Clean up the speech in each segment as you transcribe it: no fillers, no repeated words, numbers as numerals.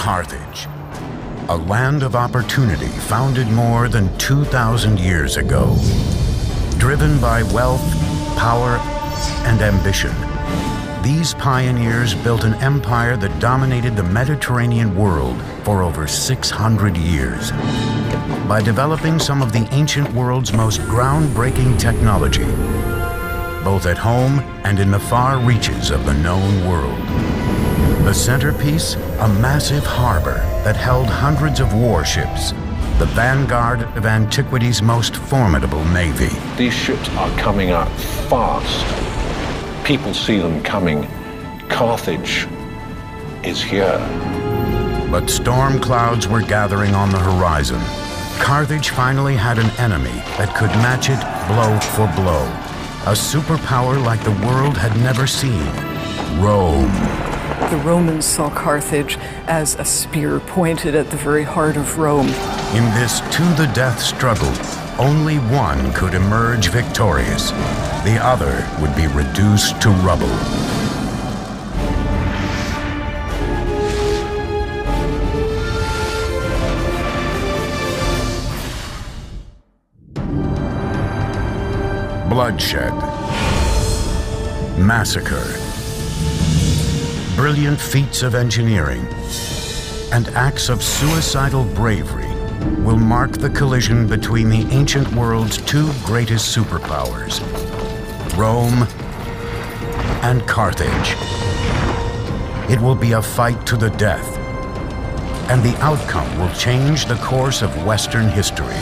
Carthage, a land of opportunity founded more than 2,000 years ago. Driven by wealth, power, and ambition, these pioneers built an empire that dominated the Mediterranean world for over 600 years. By developing some of the ancient world's most groundbreaking technology, both at home and in the far reaches of the known world. The centerpiece, a massive harbor that held hundreds of warships, the vanguard of antiquity's most formidable navy. These ships are coming up fast. People see them coming. Carthage is here. But storm clouds were gathering on the horizon. Carthage finally had an enemy that could match it blow for blow. A superpower like the world had never seen, Rome. The Romans saw Carthage as a spear pointed at the very heart of Rome. In this to-the-death struggle, only one could emerge victorious. The other would be reduced to rubble. Bloodshed, massacre, brilliant feats of engineering, and acts of suicidal bravery will mark the collision between the ancient world's two greatest superpowers, Rome and Carthage. It will be a fight to the death, and the outcome will change the course of Western history.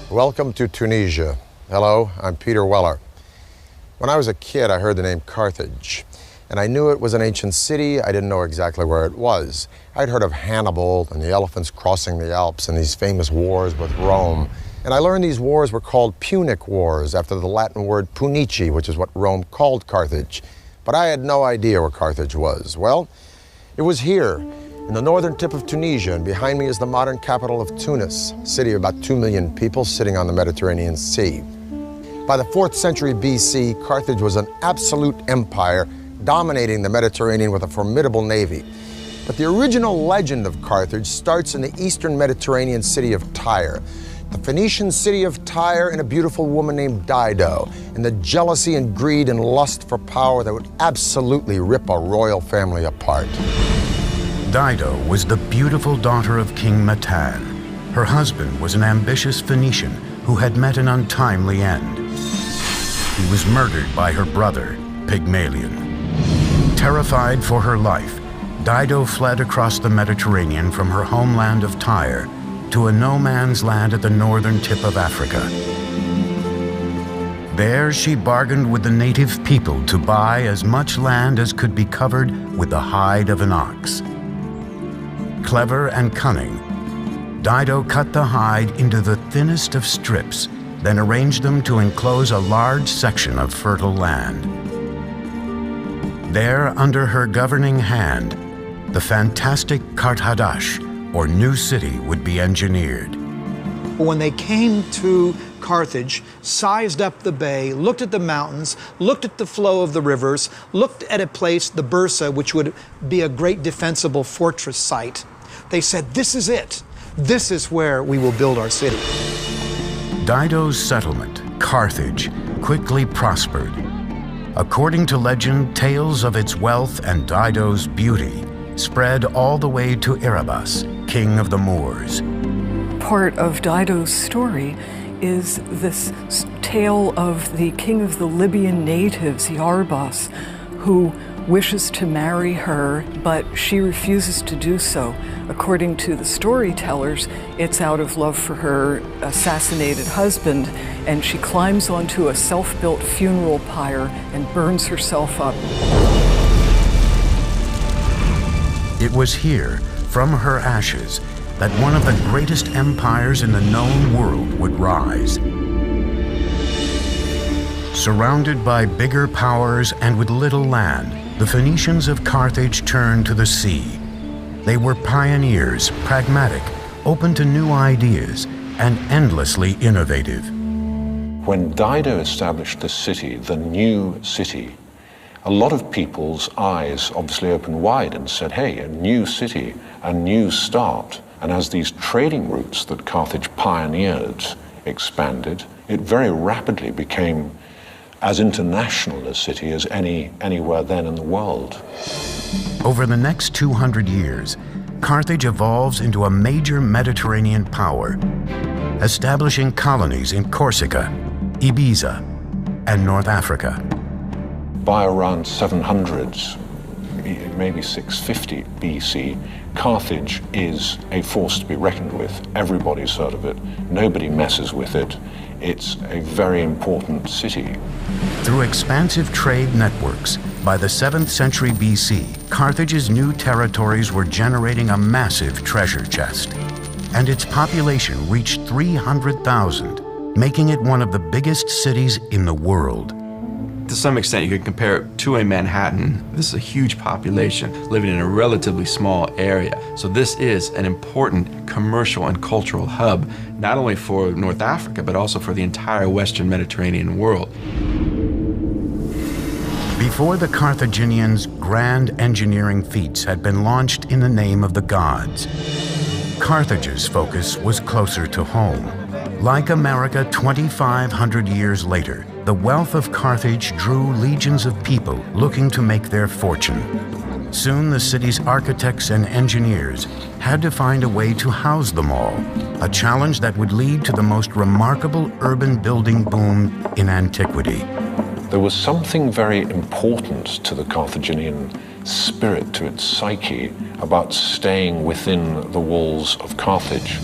Welcome to Tunisia. Hello, I'm Peter Weller. When I was a kid, I heard the name Carthage, and I knew it was an ancient city. I didn't know exactly where it was. I'd heard of Hannibal and the elephants crossing the Alps and these famous wars with Rome. And I learned these wars were called Punic Wars, after the Latin word punici, which is what Rome called Carthage. But I had no idea where Carthage was. Well, it was here, in the northern tip of Tunisia, and behind me is the modern capital of Tunis, a city of about 2 million people sitting on the Mediterranean Sea. By the 4th century BC, Carthage was an absolute empire, dominating the Mediterranean with a formidable navy. But the original legend of Carthage starts in the eastern Mediterranean city of Tyre, the Phoenician city of Tyre, and a beautiful woman named Dido, and the jealousy and greed and lust for power that would absolutely rip a royal family apart. Dido was the beautiful daughter of King Matan. Her husband was an ambitious Phoenician who had met an untimely end. He was murdered by her brother, Pygmalion. Terrified for her life, Dido fled across the Mediterranean from her homeland of Tyre to a no-man's land at the northern tip of Africa. There, she bargained with the native people to buy as much land as could be covered with the hide of an ox. Clever and cunning, Dido cut the hide into the thinnest of strips, then arranged them to enclose a large section of fertile land. There, under her governing hand, the fantastic CARTHAGE, or new city, would be engineered. When they came to Carthage, sized up the bay, looked at the mountains, looked at the flow of the rivers, looked at a place, the Bursa, which would be a great defensible fortress site, they said, this is it. This is where we will build our city. Dido's settlement, Carthage, quickly prospered. According to legend, tales of its wealth and Dido's beauty spread all the way to Erebus, king of the Moors. Part of Dido's story is this tale of the king of the Libyan natives, Erebus, who wishes to marry her, but she refuses to do so. According to the storytellers, it's out of love for her assassinated husband, and she climbs onto a self-built funeral pyre and burns herself up. It was here, from her ashes, that one of the greatest empires in the known world would rise. Surrounded by bigger powers and with little land, the Phoenicians of Carthage turned to the sea. They were pioneers, pragmatic, open to new ideas, and endlessly innovative. When Dido established the city, the new city, a lot of people's eyes obviously opened wide and said, hey, a new city, a new start. And as these trading routes that Carthage pioneered expanded, it very rapidly became as international a city as anywhere then in the world. Over the next 200 years, Carthage evolves into a major Mediterranean power, establishing colonies in Corsica, Ibiza, and North Africa. By around 700, maybe 650 BC, Carthage is a force to be reckoned with. Everybody's heard of it. Nobody messes with it. It's a very important city. Through expansive trade networks, by the 7th century BC, Carthage's new territories were generating a massive treasure chest, and its population reached 300,000, making it one of the biggest cities in the world. To some extent, you could compare it to a Manhattan. This is a huge population living in a relatively small area. So this is an important commercial and cultural hub, not only for North Africa, but also for the entire Western Mediterranean world. Before the Carthaginians' grand engineering feats had been launched in the name of the gods, Carthage's focus was closer to home. Like America 2,500 years later, the wealth of Carthage drew legions of people looking to make their fortune. Soon the city's architects and engineers had to find a way to house them all, a challenge that would lead to the most remarkable urban building boom in antiquity. There was something very important to the Carthaginian spirit, to its psyche, about staying within the walls of Carthage.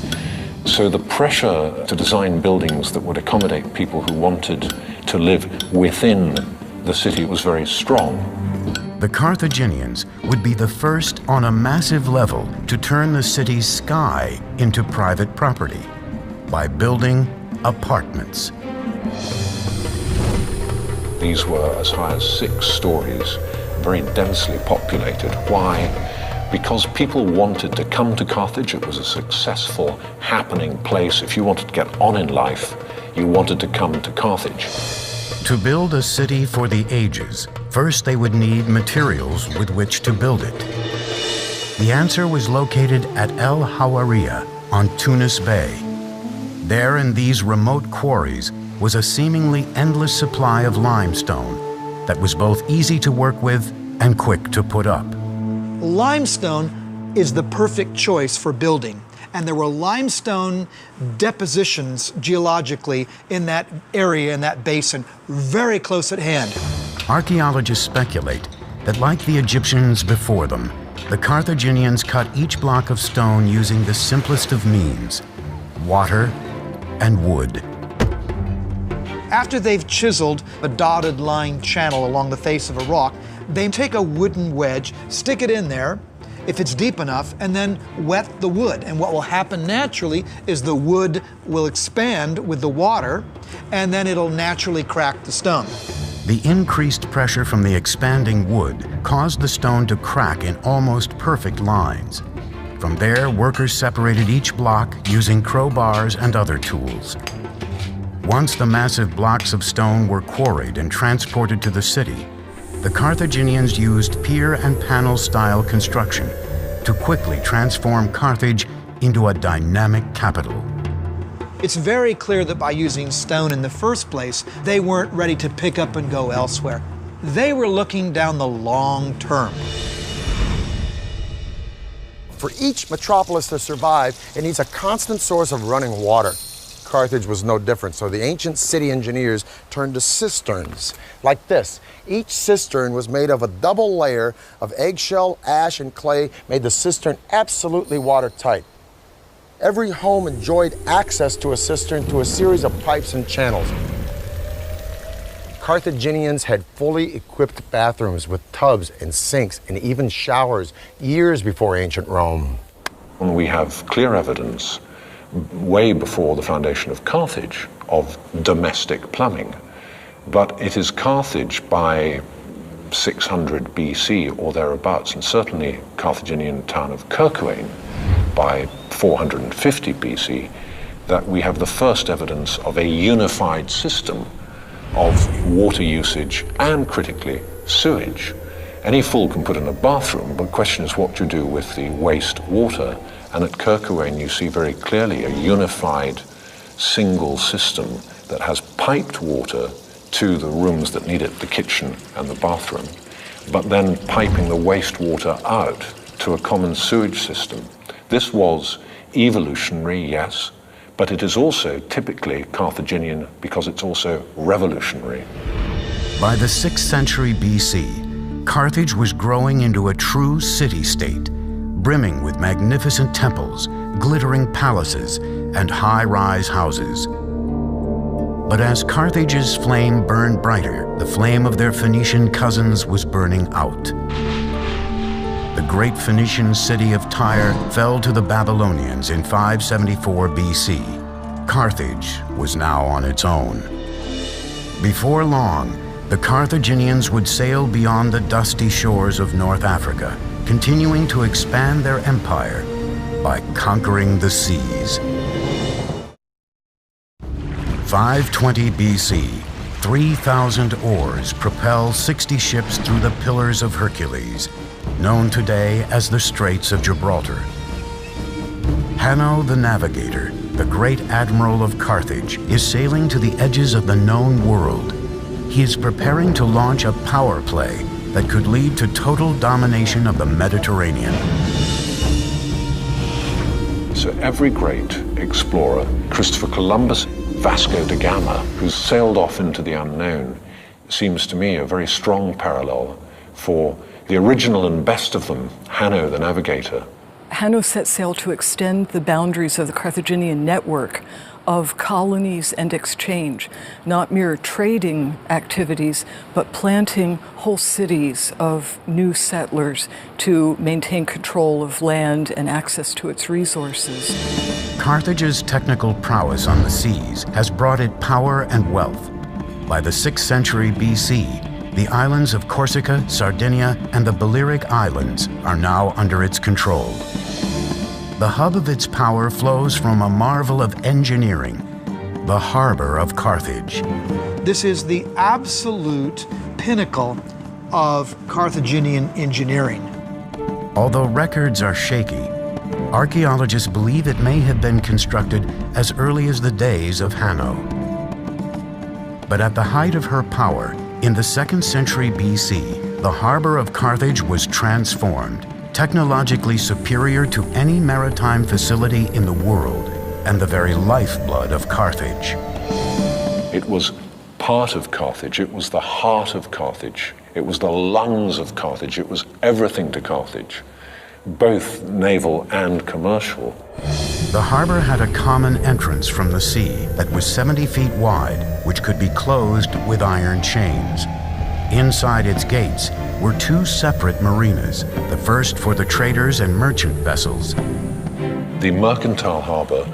So the pressure to design buildings that would accommodate people who wanted to live within the city was very strong. The Carthaginians would be the first on a massive level to turn the city's sky into private property by building apartments. These were as high as 6 stories, very densely populated. Why? Because people wanted to come to Carthage. It was a successful, happening place. If you wanted to get on in life, you wanted to come to Carthage. To build a city for the ages, first they would need materials with which to build it. The answer was located at El Hawariya on Tunis Bay. There in these remote quarries was a seemingly endless supply of limestone that was both easy to work with and quick to put up. Limestone is the perfect choice for building, and there were limestone depositions geologically in that area, in that basin, very close at hand. Archaeologists speculate that, like the Egyptians before them, the Carthaginians cut each block of stone using the simplest of means: water and wood. After they've chiseled a dotted line channel along the face of a rock, they take a wooden wedge, stick it in there, if it's deep enough, and then wet the wood. And what will happen naturally is the wood will expand with the water, and then it'll naturally crack the stone. The increased pressure from the expanding wood caused the stone to crack in almost perfect lines. From there, workers separated each block using crowbars and other tools. Once the massive blocks of stone were quarried and transported to the city, the Carthaginians used pier and panel style construction to quickly transform Carthage into a dynamic capital. It's very clear that by using stone in the first place, they weren't ready to pick up and go elsewhere. They were looking down the long term. For each metropolis to survive, it needs a constant source of running water. Carthage was no different, so the ancient city engineers turned to cisterns, like this. Each cistern was made of a double layer of eggshell, ash, and clay, made the cistern absolutely watertight. Every home enjoyed access to a cistern through a series of pipes and channels. Carthaginians had fully equipped bathrooms with tubs and sinks and even showers years before ancient Rome. And we have clear evidence way before the foundation of Carthage of domestic plumbing. But it is Carthage by 600 BC or thereabouts, and certainly Carthaginian town of Kirkuane by 450 BC, that we have the first evidence of a unified system of water usage and, critically, sewage. Any fool can put in a bathroom, but the question is what to do with the waste water. And at Kerkeween you see very clearly a unified single system that has piped water to the rooms that need it, the kitchen and the bathroom, but then piping the wastewater out to a common sewage system. This was evolutionary, yes, but it is also typically Carthaginian because it's also revolutionary. By the 6th century BC, Carthage was growing into a true city-state, brimming with magnificent temples, glittering palaces, and high-rise houses. But as Carthage's flame burned brighter, the flame of their Phoenician cousins was burning out. The great Phoenician city of Tyre fell to the Babylonians in 574 BC. Carthage was now on its own. Before long, the Carthaginians would sail beyond the dusty shores of North Africa, continuing to expand their empire by conquering the seas. 520 BC, 3,000 oars propel 60 ships through the Pillars of Hercules, known today as the Straits of Gibraltar. Hanno the Navigator, the great admiral of Carthage, is sailing to the edges of the known world. He is preparing to launch a power play that could lead to total domination of the Mediterranean. So every great explorer, Christopher Columbus, Vasco da Gama, who sailed off into the unknown, seems to me a very strong parallel for the original and best of them, Hanno the Navigator. Hanno set sail to extend the boundaries of the Carthaginian network of colonies and exchange, not mere trading activities, but planting whole cities of new settlers to maintain control of land and access to its resources. Carthage's technical prowess on the seas has brought it power and wealth. By the 6th century BC, the islands of Corsica, Sardinia, and the Balearic Islands are now under its control. The hub of its power flows from a marvel of engineering, the harbor of Carthage. This is the absolute pinnacle of Carthaginian engineering. Although records are shaky, archaeologists believe it may have been constructed as early as the days of Hanno. But at the height of her power, in the 2nd century BC, the harbor of Carthage was transformed, technologically superior to any maritime facility in the world, and the very lifeblood of Carthage. It was part of Carthage, it was the heart of Carthage, it was the lungs of Carthage, it was everything to Carthage, both naval and commercial. The harbor had a common entrance from the sea that was 70 feet wide, which could be closed with iron chains. Inside its gates were 2 separate marinas, the first for the traders and merchant vessels. The mercantile harbor,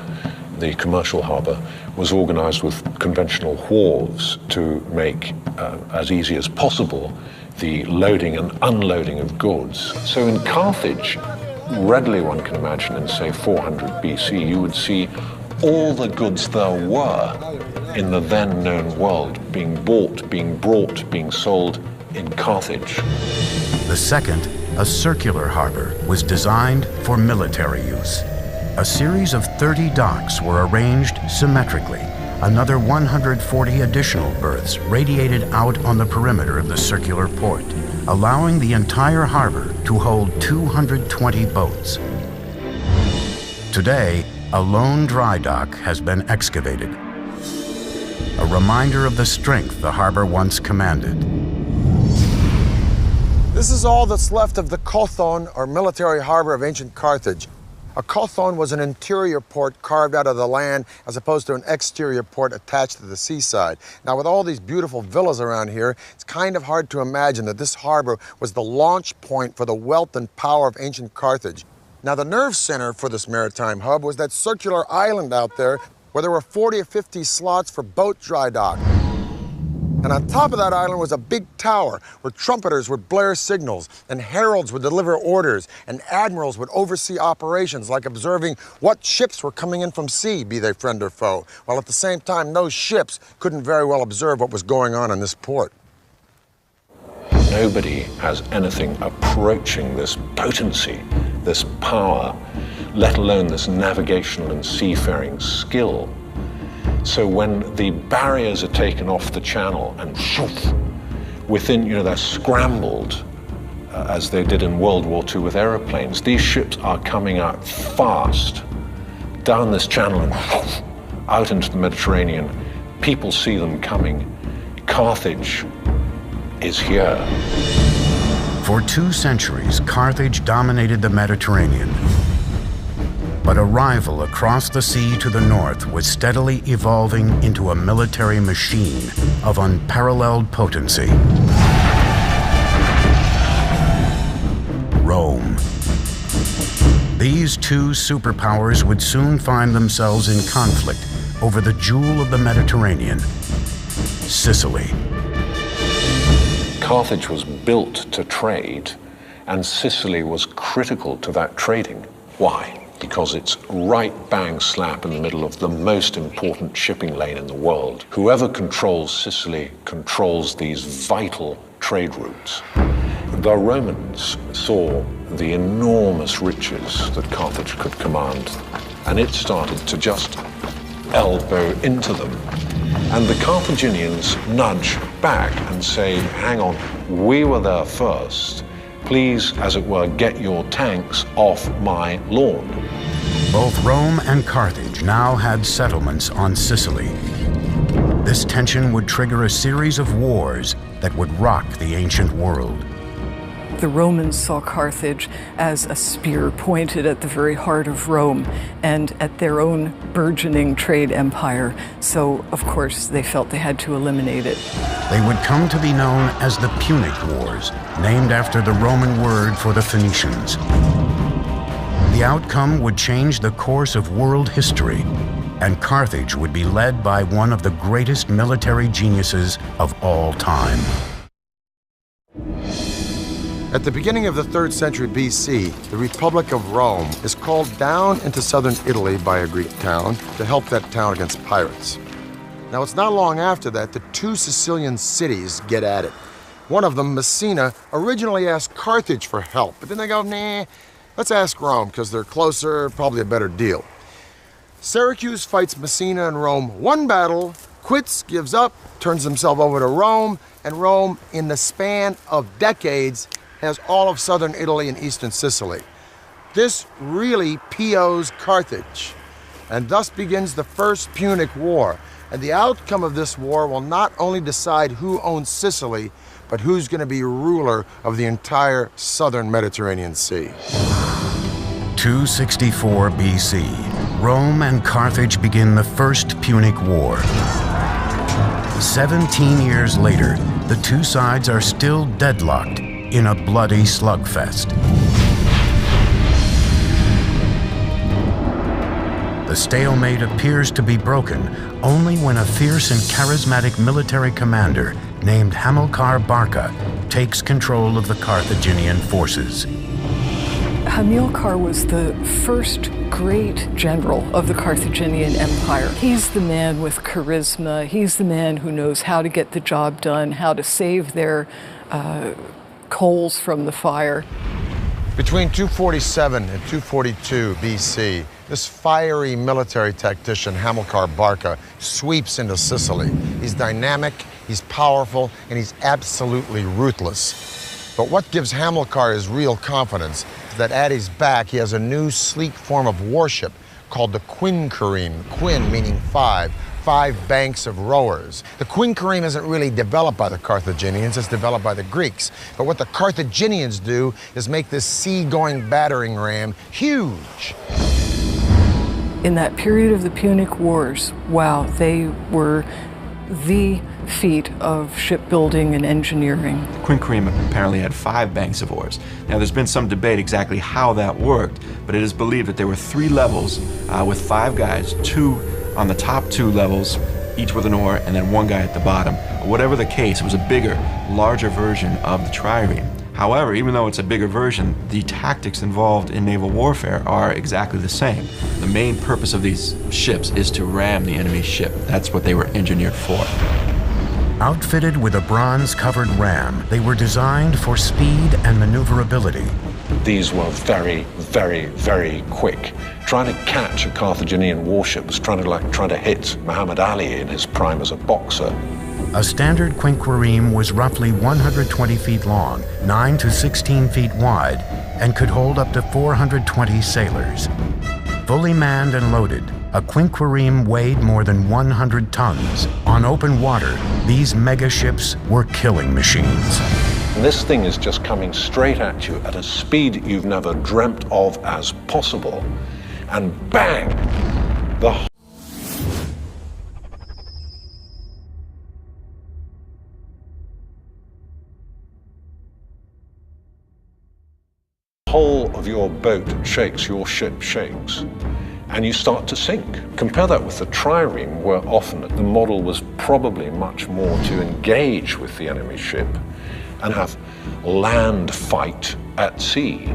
the commercial harbor, was organized with conventional wharves to make as easy as possible the loading and unloading of goods. So in Carthage, readily one can imagine in, say, 400 BC, you would see all the goods there were in the then known world being bought, being brought, being sold in Carthage. The second, a circular harbor, was designed for military use. A series of 30 docks were arranged symmetrically. Another 140 additional berths radiated out on the perimeter of the circular port, allowing the entire harbor to hold 220 boats. Today, a lone dry dock has been excavated, a reminder of the strength the harbor once commanded. This is all that's left of the Kothon, or military harbor of ancient Carthage. A kothon was an interior port carved out of the land as opposed to an exterior port attached to the seaside. Now, with all these beautiful villas around here, it's kind of hard to imagine that this harbor was the launch point for the wealth and power of ancient Carthage. Now, the nerve center for this maritime hub was that circular island out there where there were 40 or 50 slots for boat dry dock. And on top of that island was a big tower where trumpeters would blare signals and heralds would deliver orders and admirals would oversee operations like observing what ships were coming in from sea, be they friend or foe, while at the same time those ships couldn't very well observe what was going on in this port. Nobody has anything approaching this potency, this power, let alone this navigational and seafaring skill. So when the barriers are taken off the channel and within, they're scrambled, as they did in World War II with aeroplanes, these ships are coming out fast down this channel and out into the Mediterranean. People see them coming. Carthage is here. For 2 centuries, Carthage dominated the Mediterranean. But a rival across the sea to the north was steadily evolving into a military machine of unparalleled potency. Rome. These 2 superpowers would soon find themselves in conflict over the jewel of the Mediterranean, Sicily. Carthage was built to trade, and Sicily was critical to that trading. Why? Because it's right bang slap in the middle of the most important shipping lane in the world. Whoever controls Sicily controls these vital trade routes. The Romans saw the enormous riches that Carthage could command, and it started to just elbow into them. And the Carthaginians nudge back and say, hang on, we were there first. Please, as it were, get your tanks off my lawn. Both Rome and Carthage now had settlements on Sicily. This tension would trigger a series of wars that would rock the ancient world. The Romans saw Carthage as a spear pointed at the very heart of Rome and at their own burgeoning trade empire. So, of course, they felt they had to eliminate it. They would come to be known as the Punic Wars, named after the Roman word for the Phoenicians. The outcome would change the course of world history, and Carthage would be led by one of the greatest military geniuses of all time. At the beginning of the 3rd century BC, the Republic of Rome is called down into southern Italy by a Greek town to help that town against pirates. Now, it's not long after that 2 Sicilian cities get at it. One of them, Messina, originally asked Carthage for help, but then they go, nah, let's ask Rome, because they're closer, probably a better deal. Syracuse fights Messina and Rome 1 battle, quits, gives up, turns himself over to Rome, and Rome, in the span of decades, has all of southern Italy and eastern Sicily. This really POs Carthage, and thus begins the First Punic War. And the outcome of this war will not only decide who owns Sicily, but who's going to be ruler of the entire southern Mediterranean Sea. 264 BC, Rome and Carthage begin the First Punic War. 17 years later, the 2 sides are still deadlocked in a bloody slugfest. The stalemate appears to be broken only when a fierce and charismatic military commander named Hamilcar Barca takes control of the Carthaginian forces. Hamilcar was the first great general of the Carthaginian Empire. He's the man with charisma. He's the man who knows how to get the job done, how to save their coals from the fire. Between 247 and 242 BC, this fiery military tactician, Hamilcar Barca, sweeps into Sicily. He's dynamic, he's powerful, and he's absolutely ruthless. But what gives Hamilcar his real confidence is that at his back he has a new sleek form of warship called the quinquereme, quin meaning 5 banks of rowers. The quinquereme isn't really developed by the Carthaginians, it's developed by the Greeks. But what the Carthaginians do is make this sea-going battering ram huge. In that period of the Punic Wars, wow, they were the feat of shipbuilding and engineering. Quinquereme apparently had 5 banks of oars. Now, there's been some debate exactly how that worked, but it is believed that there were 3 levels with 5 guys, 2 on the top 2 levels, each with an oar, and then 1 guy at the bottom. Whatever the case, it was a bigger, larger version of the trireme. However, even though it's a bigger version, the tactics involved in naval warfare are exactly the same. The main purpose of these ships is to ram the enemy's ship. That's what they were engineered for. Outfitted with a bronze-covered ram, they were designed for speed and maneuverability. These were very, very, very quick. Trying to catch a Carthaginian warship was trying to hit Muhammad Ali in his prime as a boxer. A standard quinquereme was roughly 120 feet long, 9 to 16 feet wide, and could hold up to 420 sailors. Fully manned and loaded, a quinquereme weighed more than 100 tons. On open water, these mega ships were killing machines. This thing is just coming straight at you at a speed you've never dreamt of as possible. And bang! The whole of your boat shakes, your ship shakes, and you start to sink. Compare that with the trireme, where often the model was probably much more to engage with the enemy ship and have land fight at sea.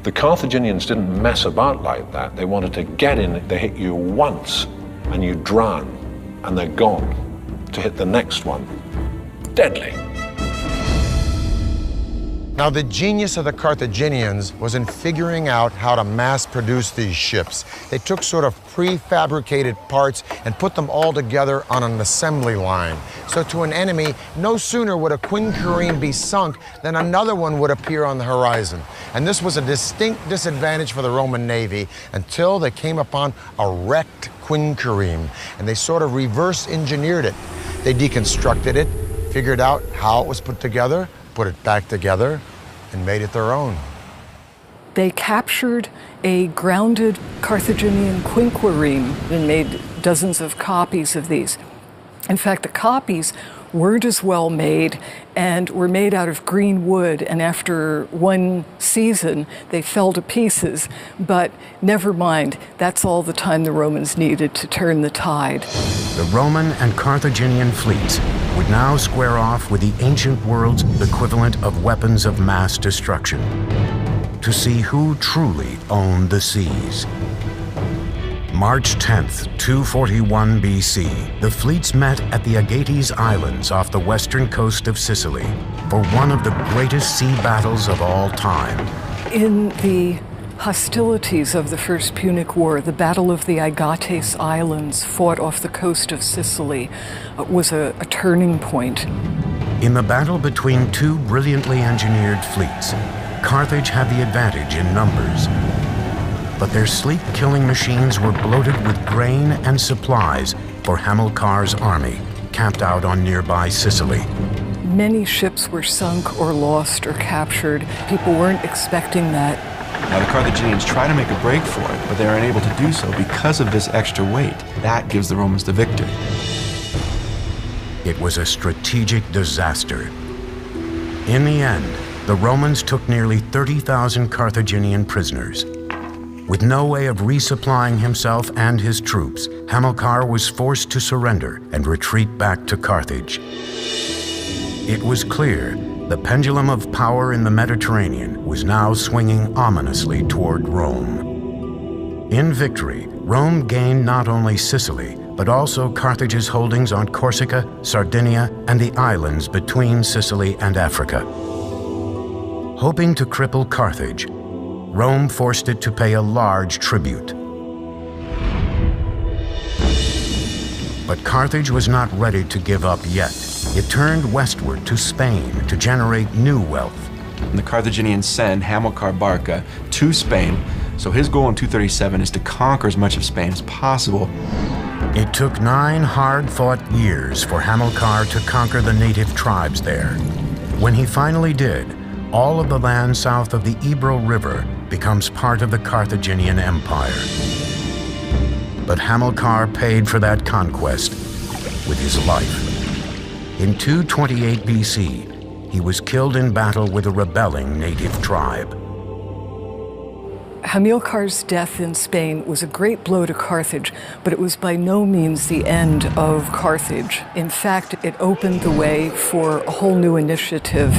The Carthaginians didn't mess about like that. They wanted to get in, they hit you once and you drown and they're gone. To hit the next one, deadly. Now, the genius of the Carthaginians was in figuring out how to mass produce these ships. They took sort of prefabricated parts and put them all together on an assembly line. So to an enemy, no sooner would a quinquereme be sunk than another one would appear on the horizon. And this was a distinct disadvantage for the Roman Navy until they came upon a wrecked quinquereme, and they sort of reverse engineered it. They deconstructed it, figured out how it was put together, put it back together, and made it their own. They captured a grounded Carthaginian quinquereme and made dozens of copies of these. In fact, the copies weren't as well made and were made out of green wood, and after one season they fell to pieces. But never mind, that's all the time the Romans needed to turn the tide. The Roman and Carthaginian fleets would now square off with the ancient world's equivalent of weapons of mass destruction to see who truly owned the seas. March 10th, 241 BC, the fleets met at the Agates Islands off the western coast of Sicily for one of the greatest sea battles of all time. In the hostilities of the First Punic War, the Battle of the Agates Islands, fought off the coast of Sicily, was a turning point. In the battle between two brilliantly engineered fleets, Carthage had the advantage in numbers. But their sleep-killing machines were bloated with grain and supplies for Hamilcar's army, camped out on nearby Sicily. Many ships were sunk or lost or captured. People weren't expecting that. Now, the Carthaginians try to make a break for it, but they are unable to do so because of this extra weight. That gives the Romans the victory. It was a strategic disaster. In the end, the Romans took nearly 30,000 Carthaginian prisoners. With no way of resupplying himself and his troops, Hamilcar was forced to surrender and retreat back to Carthage. It was clear the pendulum of power in the Mediterranean was now swinging ominously toward Rome. In victory, Rome gained not only Sicily, but also Carthage's holdings on Corsica, Sardinia, and the islands between Sicily and Africa. Hoping to cripple Carthage, Rome forced it to pay a large tribute. But Carthage was not ready to give up yet. It turned westward to Spain to generate new wealth. And the Carthaginians send Hamilcar Barca to Spain, so his goal in 237 is to conquer as much of Spain as possible. It took 9 hard-fought years for Hamilcar to conquer the native tribes there. When he finally did, all of the land south of the Ebro River becomes part of the Carthaginian Empire. But Hamilcar paid for that conquest with his life. In 228 BC, he was killed in battle with a rebelling native tribe. Hamilcar's death in Spain was a great blow to Carthage, but it was by no means the end of Carthage. In fact, it opened the way for a whole new initiative.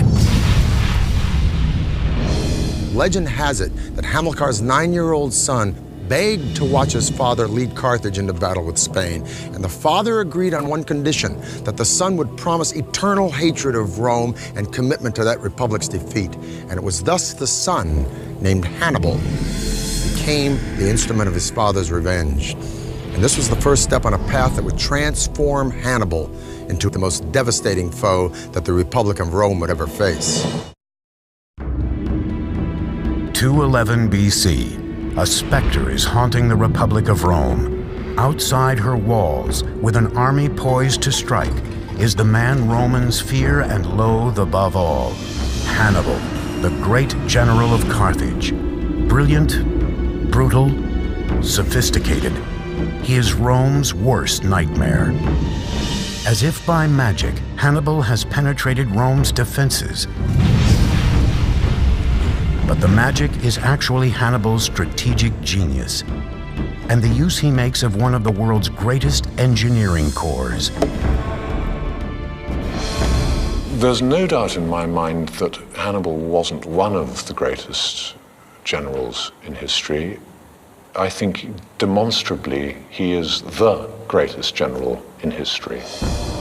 Legend has it that Hamilcar's 9-year-old son begged to watch his father lead Carthage into battle with Spain, and the father agreed on one condition, that the son would promise eternal hatred of Rome and commitment to that republic's defeat. And it was thus the son, named Hannibal, became the instrument of his father's revenge. And this was the first step on a path that would transform Hannibal into the most devastating foe that the Republic of Rome would ever face. 211 BC, a specter is haunting the Republic of Rome. Outside her walls, with an army poised to strike, is the man Romans fear and loathe above all, Hannibal, the great general of Carthage. Brilliant, brutal, sophisticated, he is Rome's worst nightmare. As if by magic, Hannibal has penetrated Rome's defenses. But the magic is actually Hannibal's strategic genius, and the use he makes of one of the world's greatest engineering corps. There's no doubt in my mind that Hannibal wasn't one of the greatest generals in history. I think demonstrably he is the greatest general in history.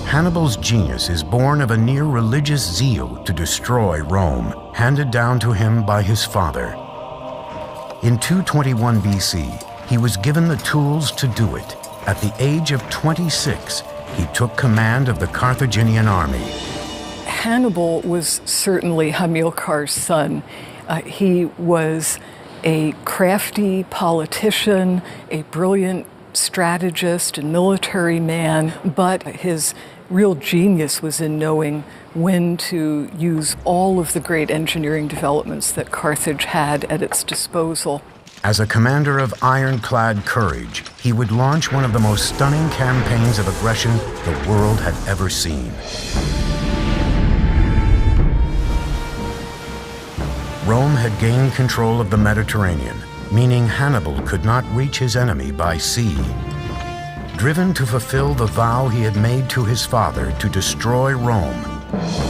Hannibal's genius is born of a near religious zeal to destroy Rome, handed down to him by his father. In 221 BC, he was given the tools to do it. At the age of 26, he took command of the Carthaginian army. Hannibal was certainly Hamilcar's son. He was a crafty politician, a brilliant strategist and military man, but his real genius was in knowing when to use all of the great engineering developments that Carthage had at its disposal. As a commander of ironclad courage, he would launch one of the most stunning campaigns of aggression the world had ever seen. Rome had gained control of the Mediterranean, meaning Hannibal could not reach his enemy by sea. Driven to fulfill the vow he had made to his father to destroy Rome,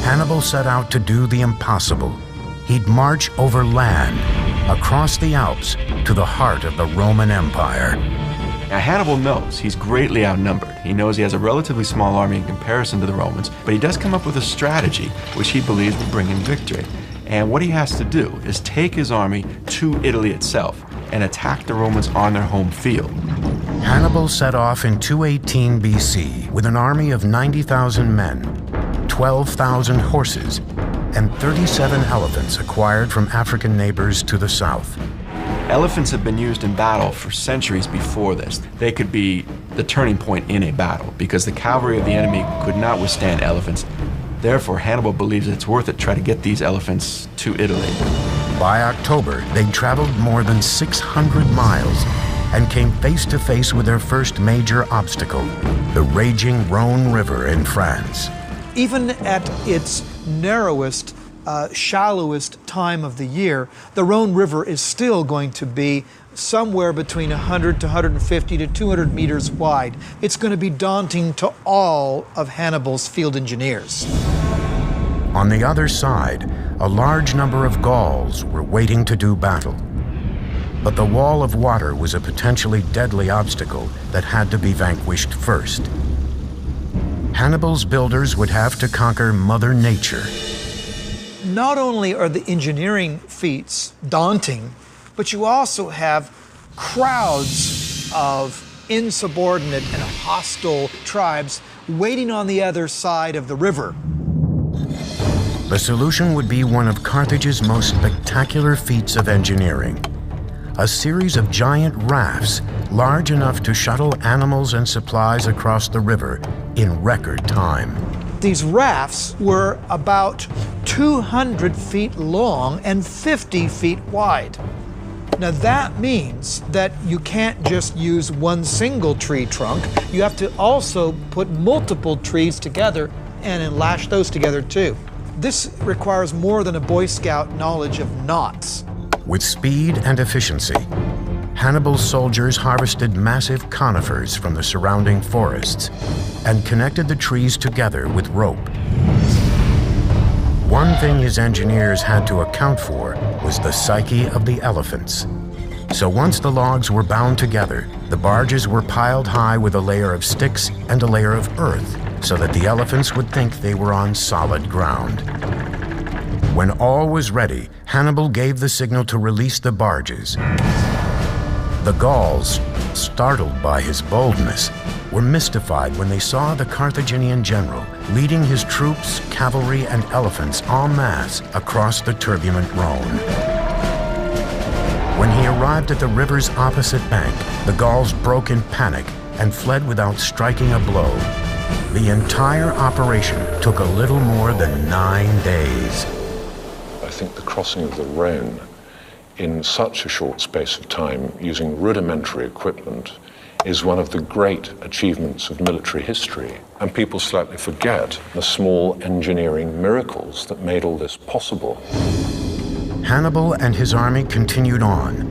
Hannibal set out to do the impossible. He'd march over land, across the Alps, to the heart of the Roman Empire. Now, Hannibal knows he's greatly outnumbered. He knows he has a relatively small army in comparison to the Romans, but he does come up with a strategy which he believes will bring him victory. And what he has to do is take his army to Italy itself and attack the Romans on their home field. Hannibal set off in 218 BC with an army of 90,000 men, 12,000 horses, and 37 elephants acquired from African neighbors to the south. Elephants have been used in battle for centuries before this. They could be the turning point in a battle because the cavalry of the enemy could not withstand elephants. Therefore, Hannibal believes it's worth it to try to get these elephants to Italy. By October, they'd traveled more than 600 miles and came face to face with their first major obstacle, the raging Rhone River in France. Even at its narrowest, shallowest time of the year, the Rhone River is still going to be somewhere between 100 to 150 to 200 meters wide. It's going to be daunting to all of Hannibal's field engineers. On the other side, a large number of Gauls were waiting to do battle. But the wall of water was a potentially deadly obstacle that had to be vanquished first. Hannibal's builders would have to conquer Mother Nature. Not only are the engineering feats daunting, but you also have crowds of insubordinate and hostile tribes waiting on the other side of the river. The solution would be one of Carthage's most spectacular feats of engineering. A series of giant rafts large enough to shuttle animals and supplies across the river in record time. These rafts were about 200 feet long and 50 feet wide. Now that means that you can't just use one single tree trunk. You have to also put multiple trees together and then lash those together too. This requires more than a Boy Scout knowledge of knots. With speed and efficiency, Hannibal's soldiers harvested massive conifers from the surrounding forests and connected the trees together with rope. One thing his engineers had to account for was the psyche of the elephants. So once the logs were bound together, the barges were piled high with a layer of sticks and a layer of earth, so that the elephants would think they were on solid ground. When all was ready, Hannibal gave the signal to release the barges. The Gauls, startled by his boldness, were mystified when they saw the Carthaginian general leading his troops, cavalry, and elephants en masse across the turbulent Rhone. When he arrived at the river's opposite bank, the Gauls broke in panic and fled without striking a blow. The entire operation took a little more than 9 days. I think the crossing of the Rhone in such a short space of time using rudimentary equipment is one of the great achievements of military history. And people slightly forget the small engineering miracles that made all this possible. Hannibal and his army continued on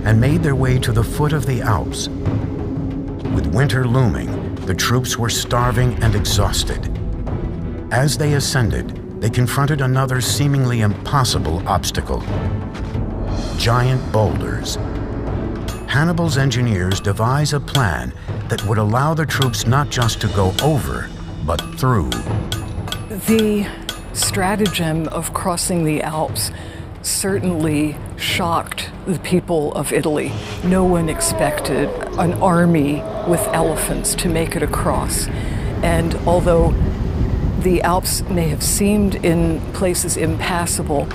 and made their way to the foot of the Alps. With winter looming, the troops were starving and exhausted. As they ascended, they confronted another seemingly impossible obstacle: giant boulders. Hannibal's engineers devise a plan that would allow the troops not just to go over, but through. The stratagem of crossing the Alps certainly shocked the people of Italy. No one expected an army with elephants to make it across. And although the Alps may have seemed in places impassable,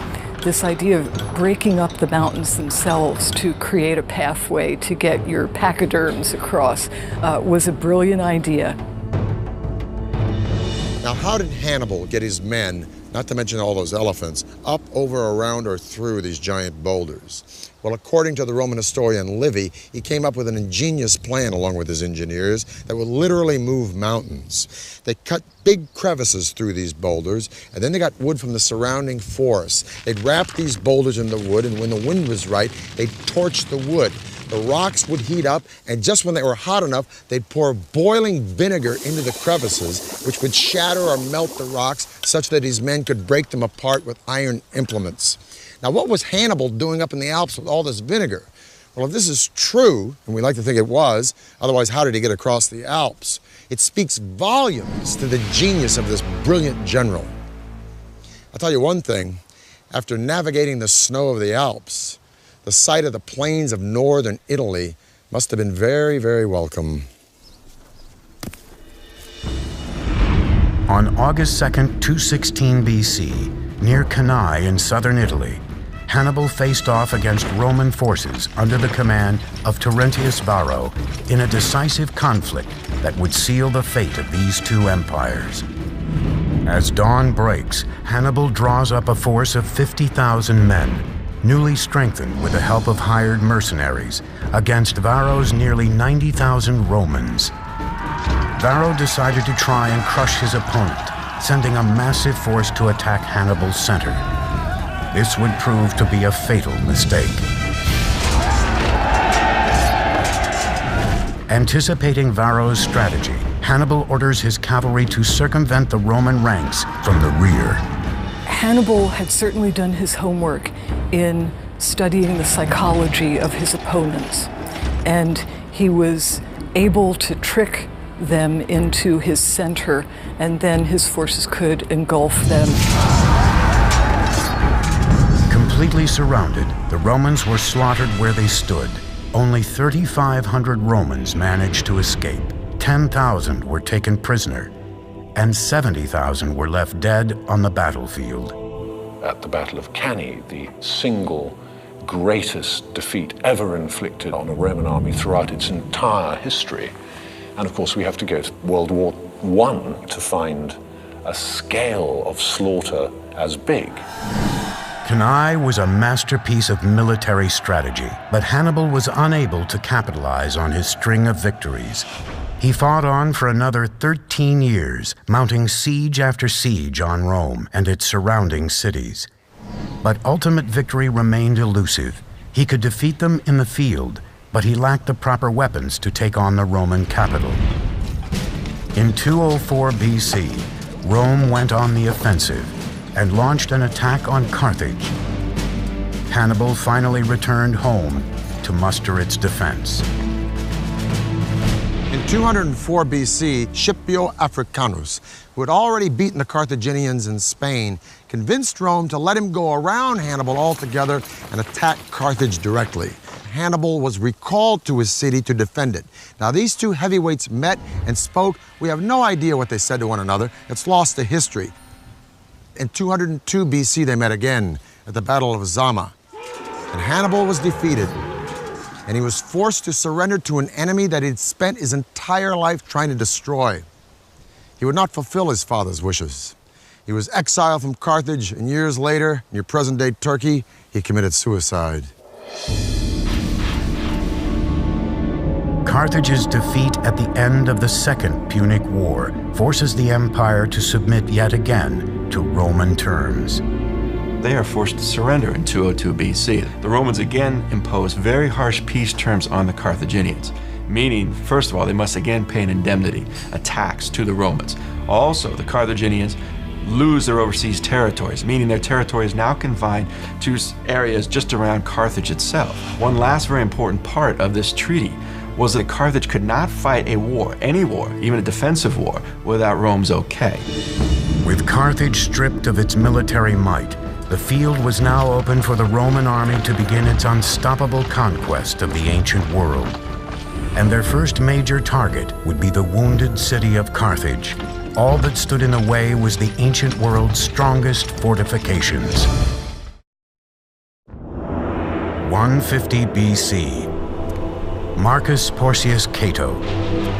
this idea of breaking up the mountains themselves to create a pathway to get your pachyderms across was a brilliant idea. Now, how did Hannibal get his men, not to mention all those elephants, up, over, around, or through these giant boulders? Well, according to the Roman historian Livy, he came up with an ingenious plan along with his engineers that would literally move mountains. They cut big crevices through these boulders, and then they got wood from the surrounding forests. They'd wrap these boulders in the wood, and when the wind was right, they'd torch the wood. The rocks would heat up, and just when they were hot enough, they'd pour boiling vinegar into the crevices, which would shatter or melt the rocks such that his men could break them apart with iron implements. Now, what was Hannibal doing up in the Alps with all this vinegar? Well, if this is true, and we like to think it was, otherwise how did he get across the Alps? It speaks volumes to the genius of this brilliant general. I'll tell you one thing, after navigating the snow of the Alps, the sight of the plains of northern Italy must have been very, very welcome. On August 2nd, 216 BC, near Cannae in southern Italy, Hannibal faced off against Roman forces under the command of Terentius Varro in a decisive conflict that would seal the fate of these two empires. As dawn breaks, Hannibal draws up a force of 50,000 men, newly strengthened with the help of hired mercenaries, against Varro's nearly 90,000 Romans. Varro decided to try and crush his opponent, sending a massive force to attack Hannibal's center. This would prove to be a fatal mistake. Anticipating Varro's strategy, Hannibal orders his cavalry to circumvent the Roman ranks from the rear. Hannibal had certainly done his homework in studying the psychology of his opponents, and he was able to trick them into his center, and then his forces could engulf them. Completely surrounded, the Romans were slaughtered where they stood. Only 3,500 Romans managed to escape. 10,000 were taken prisoner, and 70,000 were left dead on the battlefield. At the Battle of Cannae, the single greatest defeat ever inflicted on a Roman army throughout its entire history. And of course, we have to go to World War I to find a scale of slaughter as big. Cannae was a masterpiece of military strategy, but Hannibal was unable to capitalize on his string of victories. He fought on for another 13 years, mounting siege after siege on Rome and its surrounding cities. But ultimate victory remained elusive. He could defeat them in the field, but he lacked the proper weapons to take on the Roman capital. In 204 BC, Rome went on the offensive and launched an attack on Carthage. Hannibal finally returned home to muster its defense. In 204 BC, Scipio Africanus, who had already beaten the Carthaginians in Spain, convinced Rome to let him go around Hannibal altogether and attack Carthage directly. Hannibal was recalled to his city to defend it. Now, these two heavyweights met and spoke. We have no idea what they said to one another. It's lost to history. In 202 BC, they met again at the Battle of Zama. And Hannibal was defeated, and he was forced to surrender to an enemy that he'd spent his entire life trying to destroy. He would not fulfill his father's wishes. He was exiled from Carthage, and years later, near present-day Turkey, he committed suicide. Carthage's defeat at the end of the Second Punic War forces the empire to submit yet again to Roman terms. They are forced to surrender in 202 BC. The Romans again impose very harsh peace terms on the Carthaginians, meaning, first of all, they must again pay an indemnity, a tax to the Romans. Also, the Carthaginians lose their overseas territories, meaning their territory is now confined to areas just around Carthage itself. One last very important part of this treaty was that Carthage could not fight a war, any war, even a defensive war, without Rome's okay. With Carthage stripped of its military might, the field was now open for the Roman army to begin its unstoppable conquest of the ancient world. And their first major target would be the wounded city of Carthage. All that stood in the way was the ancient world's strongest fortifications. 150 BC. Marcus Porcius Cato,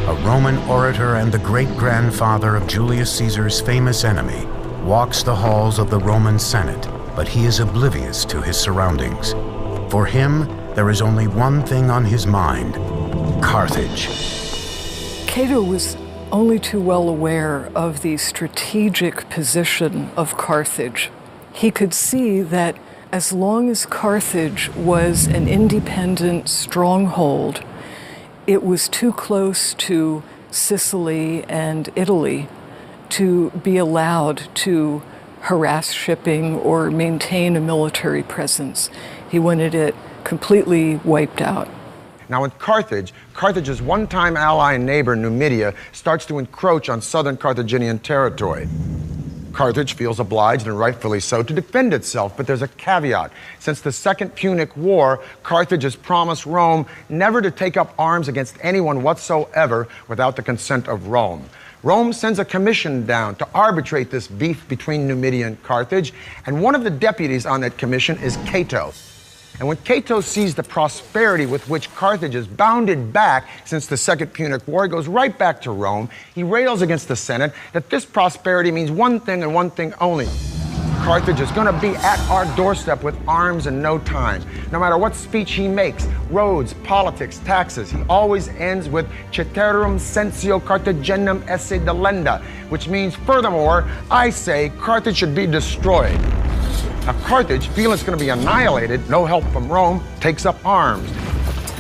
a Roman orator and the great-grandfather of Julius Caesar's famous enemy, walks the halls of the Roman Senate, but he is oblivious to his surroundings. For him, there is only one thing on his mind: Carthage. Cato was only too well aware of the strategic position of Carthage. He could see that as long as Carthage was an independent stronghold, it was too close to Sicily and Italy to be allowed to harass shipping or maintain a military presence. He wanted it completely wiped out. Now in Carthage, Carthage's one-time ally and neighbor, Numidia, starts to encroach on southern Carthaginian territory. Carthage feels obliged, and rightfully so, to defend itself, but there's a caveat. Since the Second Punic War, Carthage has promised Rome never to take up arms against anyone whatsoever without the consent of Rome. Rome sends a commission down to arbitrate this beef between Numidia and Carthage, and one of the deputies on that commission is Cato. And when Cato sees the prosperity with which Carthage has bounded back since the Second Punic War, he goes right back to Rome. He rails against the Senate that this prosperity means one thing and one thing only: Carthage is going to be at our doorstep with arms in no time. No matter what speech he makes, roads, politics, taxes, he always ends with ceterum censeo Carthaginem esse delenda, which means, furthermore, I say Carthage should be destroyed. Now, Carthage, feeling it's going to be annihilated, no help from Rome, takes up arms.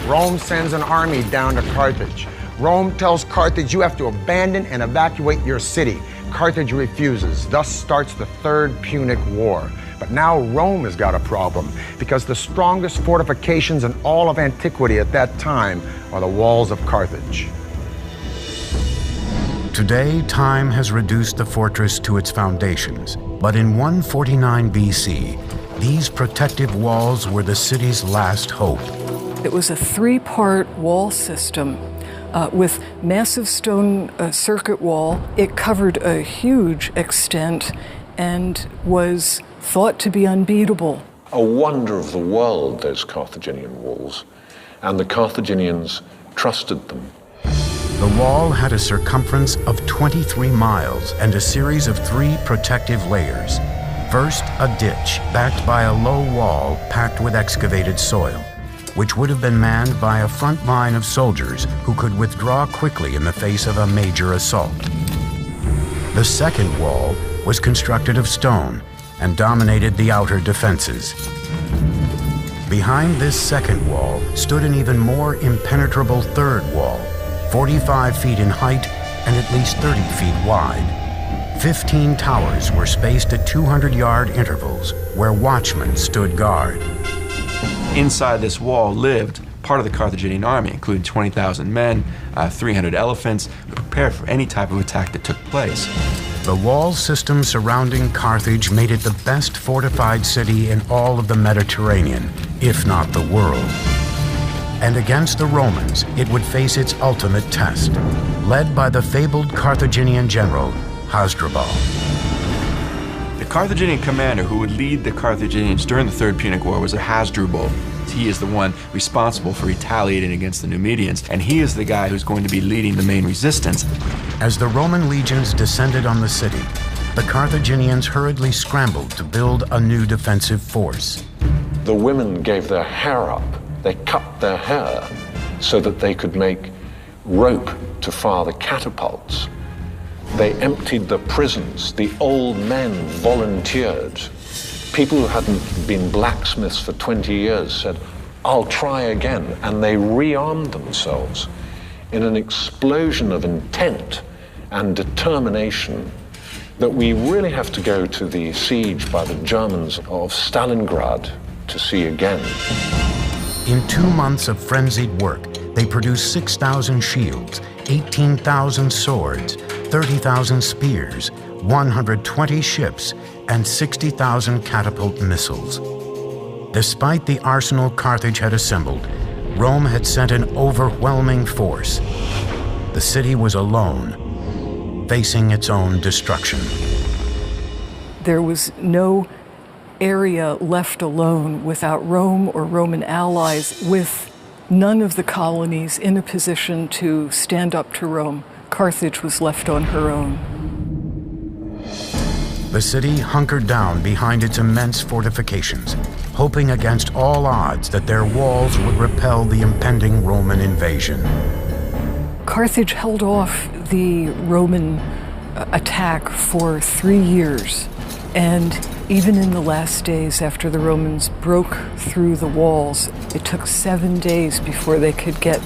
Rome sends an army down to Carthage. Rome tells Carthage, you have to abandon and evacuate your city. Carthage refuses. Thus starts the Third Punic War. But now Rome has got a problem, because the strongest fortifications in all of antiquity at that time are the walls of Carthage. Today, time has reduced the fortress to its foundations, but in 149 BC, these protective walls were the city's last hope. It was a three-part wall system with massive stone circuit wall. It covered a huge extent and was thought to be unbeatable. A wonder of the world, those Carthaginian walls, and the Carthaginians trusted them. The wall had a circumference of 23 miles and a series of 3 protective layers. First, a ditch backed by a low wall packed with excavated soil, which would have been manned by a front line of soldiers who could withdraw quickly in the face of a major assault. The second wall was constructed of stone and dominated the outer defenses. Behind this second wall stood an even more impenetrable third wall, 45 feet in height and at least 30 feet wide. 15 towers were spaced at 200-yard intervals where watchmen stood guard. Inside this wall lived part of the Carthaginian army, including 20,000 men, 300 elephants, prepared for any type of attack that took place. The wall system surrounding Carthage made it the best fortified city in all of the Mediterranean, if not the world. And against the Romans, it would face its ultimate test, led by the fabled Carthaginian general, Hasdrubal. The Carthaginian commander who would lead the Carthaginians during the Third Punic War was Hasdrubal. He is the one responsible for retaliating against the Numidians, and he is the guy who's going to be leading the main resistance. As the Roman legions descended on the city, the Carthaginians hurriedly scrambled to build a new defensive force. The women gave their hair up. They cut their hair so that they could make rope to fire the catapults. They emptied the prisons. The old men volunteered. People who hadn't been blacksmiths for 20 years said, "I'll try again," and they rearmed themselves in an explosion of intent and determination that we really have to go to the siege by the Germans of Stalingrad to see again. In 2 months of frenzied work, they produced 6,000 shields, 18,000 swords, 30,000 spears, 120 ships, and 60,000 catapult missiles. Despite the arsenal Carthage had assembled, Rome had sent an overwhelming force. The city was alone, facing its own destruction. There was no area left alone without Rome or Roman allies, with none of the colonies in a position to stand up to Rome. Carthage was left on her own. The city hunkered down behind its immense fortifications, hoping against all odds that their walls would repel the impending Roman invasion. Carthage held off the Roman attack for 3 years, and even in the last days after the Romans broke through the walls, it took 7 days before they could get